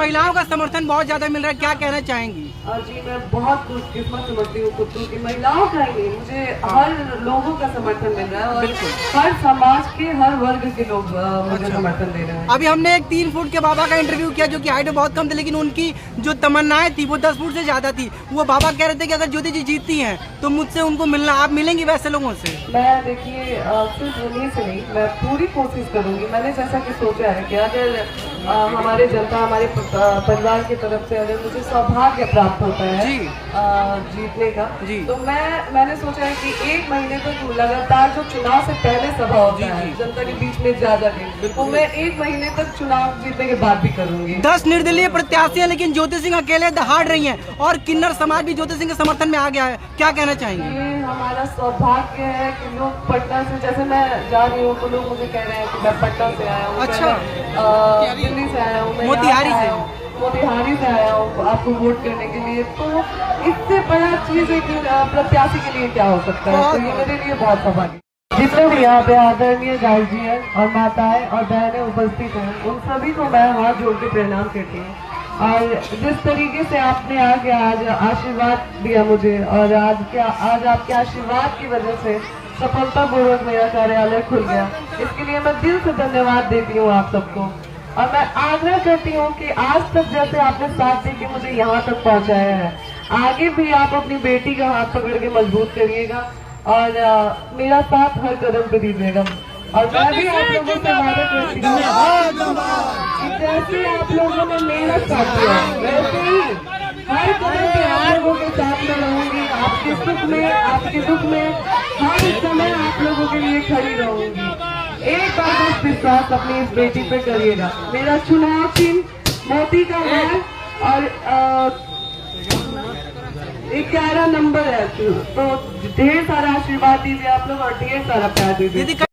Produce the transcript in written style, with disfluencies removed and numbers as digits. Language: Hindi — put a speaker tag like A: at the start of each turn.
A: महिलाओं का समर्थन बहुत ज्यादा मिल रहा है, क्या कहना चाहेंगी?
B: जी मैं बहुत खुशकिस्मत समझती हूँ खुद को कि महिलाओं का ही नहीं, मुझे हर लोगों का समर्थन मिल रहा है और हर समाज के हर वर्ग के लोग मुझे समर्थन दे रहे हैं।
A: अभी हमने एक 3 फुट के बाबा का इंटरव्यू किया जो कि हाइट में बहुत कम थे, लेकिन उनकी जो तमन्नाएं थी वो 10 फुट से ज्यादा थी। वो बाबा कह रहे थे कि अगर ज्योति जी जीतती हैं तो मुझसे उनको मिलना, आप मिलेंगी वैसे लोगों से?
B: मैं देखिए सिर्फ उन्हीं से नहीं, मैं पूरी कोशिश करूंगी। मैंने जैसा कि सोचा है कि अगर हमारे जनता, हमारे परिवार की तरफ से अगर मुझे सौभाग्य प्राप्त होता है जीतने का, तो मैंने सोचा है कि 1 महीने तक लगातार जो चुनाव से पहले सभा होता है जनता के बीच में जा जाके, तो मैं 1 महीने तक चुनाव जीतने के बाद भी करूंगी।
A: 10 निर्दलीय प्रत्याशी हैं, लेकिन ज्योति सिंह अकेले दहाड़ रही हैं और किन्नर समाज भी ज्योति सिंह के समर्थन में आ गया है, क्या कहना चाहेंगे?
B: ये हमारा सौभाग्य है कि लोग पटना से, जैसे मैं जा रही हूँ तो लोग मुझे कह रहे हैं कि मैं पटना से आया हूँ,
A: अच्छा,
B: दिल्ली से आया हूँ,
A: मोतिहारी से
B: आया हूँ आपको वोट करने के लिए। तो इससे बड़ा चीज है कि प्रत्याशी के लिए क्या हो सकता है, तो ये मेरे लिए बहुत सौभाग्य। जितने भी यहाँ पे आदरणीय गार्जियन और माताएं और बहनें उपस्थित हैं, उन सभी को मैं हाथ जोड़ के प्रणाम करती हूँ। और जिस तरीके से आपने आगे आज आशीर्वाद दिया मुझे, और आज आपके आशीर्वाद की वजह से सफलतापूर्वक मेरा कार्यालय खुल गया, इसके लिए मैं दिल से धन्यवाद देती हूँ आप सबको। और मैं आग्रह करती हूँ कि आज तक जैसे आपने साथ दे के मुझे यहाँ तक पहुँचाया है, आगे भी आप अपनी बेटी का हाथ पकड़ के मजबूत करिएगा और मेरा साथ हर कदम पे दीजिएगा। और मैं भी आप लोगों से वादा करती हूँ जैसे आप लोगों ने मेरा साथ दिया वैसे ही हर कदम पे आप लोगों के साथ में रहूंगी। आपके सुख में, आपके दुख में हर समय आप लोगों के लिए खड़ी रहूंगी। एक बार बस विश्वास अपनी इस बेटी पे करिएगा। मेरा चुनाव चिन्ह मोती का है और 11 नंबर है, तो ढेर सारा आशीर्वाद दीजिए आप लोग और ढेर सारा प्यार दीजिए।